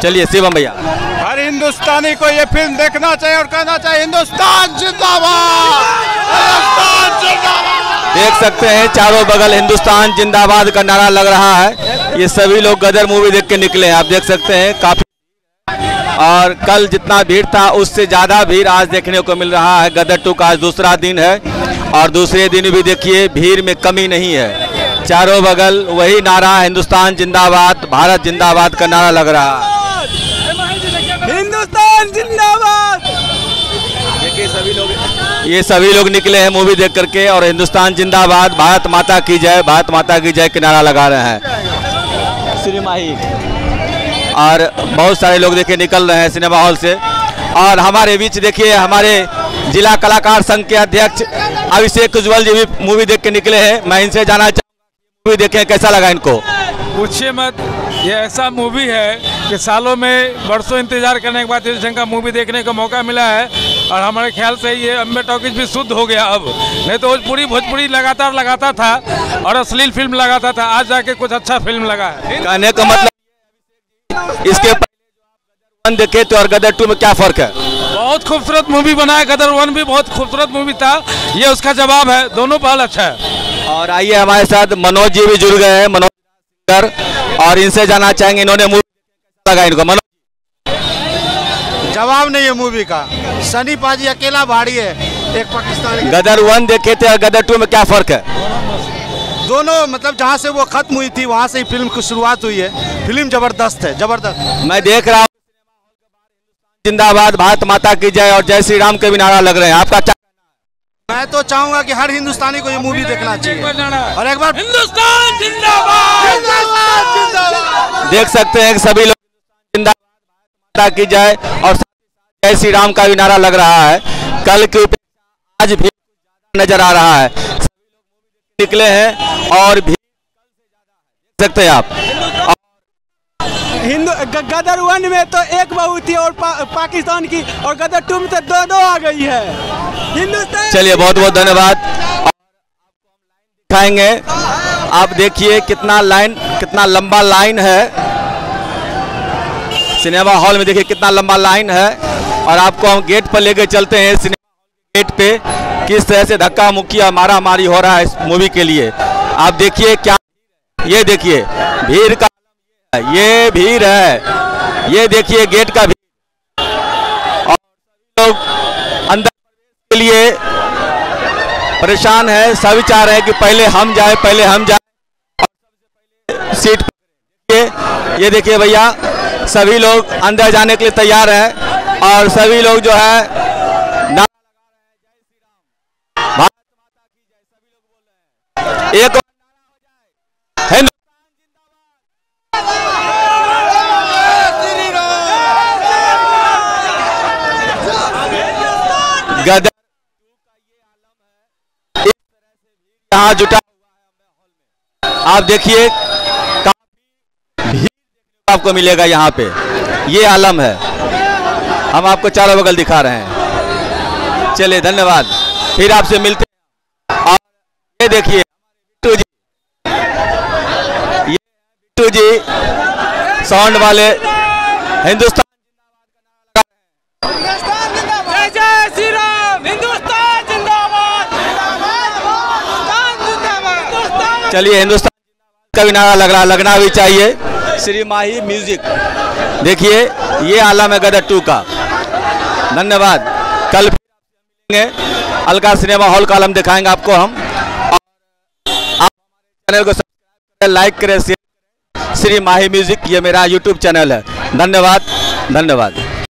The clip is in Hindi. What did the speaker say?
चलिए शिवम भैया, हर हिंदुस्तानी को ये फिल्म देखना चाहिए और कहना चाहिए हिंदुस्तान जिंदाबाद, हिंदुस्तान जिंदाबाद। देख सकते हैं चारों बगल हिंदुस्तान जिंदाबाद का नारा लग रहा है। ये सभी लोग गदर मूवी देख के निकले हैं, आप देख सकते हैं काफी, और कल जितना भीड़ था उससे ज़्यादा भीड़ आज देखने को मिल रहा है। गदर 2 का आज दूसरा दिन है और दूसरे दिन भी देखिए भीड़ में कमी नहीं है। चारों बगल वही नारा हिंदुस्तान जिंदाबाद, भारत जिंदाबाद का नारा लग रहा है। हिंदुस्तान जिंदाबाद। देखिए ये सभी लोग निकले हैं मूवी देख करके और हिंदुस्तान जिंदाबाद, भारत माता की जय, भारत माता की जय के नारा लगा रहे हैं सिनेमा ही। और बहुत सारे लोग देखिए निकल रहे हैं सिनेमा हॉल से। और हमारे बीच देखिए हमारे जिला कलाकार संघ के अध्यक्ष अभिषेक उज्ज्वल जी भी मूवी देख के निकले हैं। मैं इनसे जानना चाहूँगा मूवी देखें कैसा लगा इनको। पूछिए मत, ये ऐसा मूवी है कि सालों में बरसों इंतजार करने के बाद इस ढंग का मूवी देखने का मौका मिला है। और हमारे ख्याल से ये अम्बे टॉकीज भी शुद्ध हो गया अब, नहीं तो भोजपुरी लगातार लगाता था और अश्लील फिल्म लगाता था, आज जाके कुछ अच्छा फिल्म लगा है। कहने का मतलब इसके पहले देखे तो और गदर 2 में क्या फर्क है? बहुत खूबसूरत मूवी बना है, गदर 1 भी बहुत खूबसूरत मूवी था, ये उसका जवाब है, दोनों पहल अच्छा है। और आइए हमारे साथ मनोज जी भी जुड़ गए हैं, मनोज, और इनसे जानना चाहेंगे इन्होंने मूवी कैसा लगा इनको। मनोज, जवाब नहीं है मूवी का, सनी पाजी अकेला भारी है, एक पाकिस्तानी। गदर 1 देखे थे और गदर 2 में क्या फर्क है? दोनों मतलब जहाँ से वो खत्म हुई थी वहाँ से ही फिल्म की शुरुआत हुई है। फिल्म जबरदस्त है, जबरदस्त। मैं देख रहा हूँ जिंदाबाद, भारत माता की जय और जय श्री राम के भी नारा लग रहे हैं, आपका क्या? मैं तो चाहूंगा कि हर हिंदुस्तानी को ये मूवी देखना चाहिए और एक बार हिंदुस्तान जिंदाबाद, हिंदुस्तान जिंदाबाद। देख सकते हैं कि सभी लोग जिंदाबाद, माता की जय और जय श्री राम का भी नारा लग रहा है। कल के अपेक्षा आज भी नजर आ रहा है, निकले हैं और भी देख सकते हैं आप। गदर 1 में तो एक बहू थी और पाकिस्तान की, और गदर 2 में तो दो आ गई है हिंदुस्तान। चलिए बहुत बहुत धन्यवाद। दिखाएंगे आप देखिए कितना लंबा लाइन है सिनेमा हॉल में, देखिए कितना लंबा लाइन है। और आपको हम गेट पर लेके चलते हैं सिनेमा गेट पे, किस तरह से धक्का मुक्की और मारा मारी हो रहा है इस मूवी के लिए। आप देखिए क्या, ये देखिए भीड़ का, ये भीड़ है, ये देखिए गेट का भीड़, और लोग अंदर के लिए परेशान है। सभी चाह रहे हैं कि पहले हम जाए, पहले हम जाए और सीट पर। ये देखिए भैया सभी लोग अंदर जाने के लिए तैयार हैं और सभी लोग जो है एक गदर यहाँ जुटा हुआ है। आप देखिए काफी भीड़ आपको मिलेगा यहाँ पे, ये आलम है। हम आपको चारों बगल दिखा रहे हैं। चलिए धन्यवाद, फिर आपसे मिलते हैं। और ये देखिए बिट्टू जी साउंड वाले हिंदुस्तान चलिए हिंदुस्तान का भी नारा लग रहा, लगना भी चाहिए। श्री माही म्यूजिक देखिए, ये आलम है गदर 2 का। धन्यवाद, कल फिर मिलेंगे, अलका सिनेमा हॉल का आलम दिखाएंगे आपको हम। और आप चैनल को सब्सक्राइब करें, लाइक करें, शेयर करें। श्री माही म्यूजिक ये मेरा यूट्यूब चैनल है। धन्यवाद, धन्यवाद।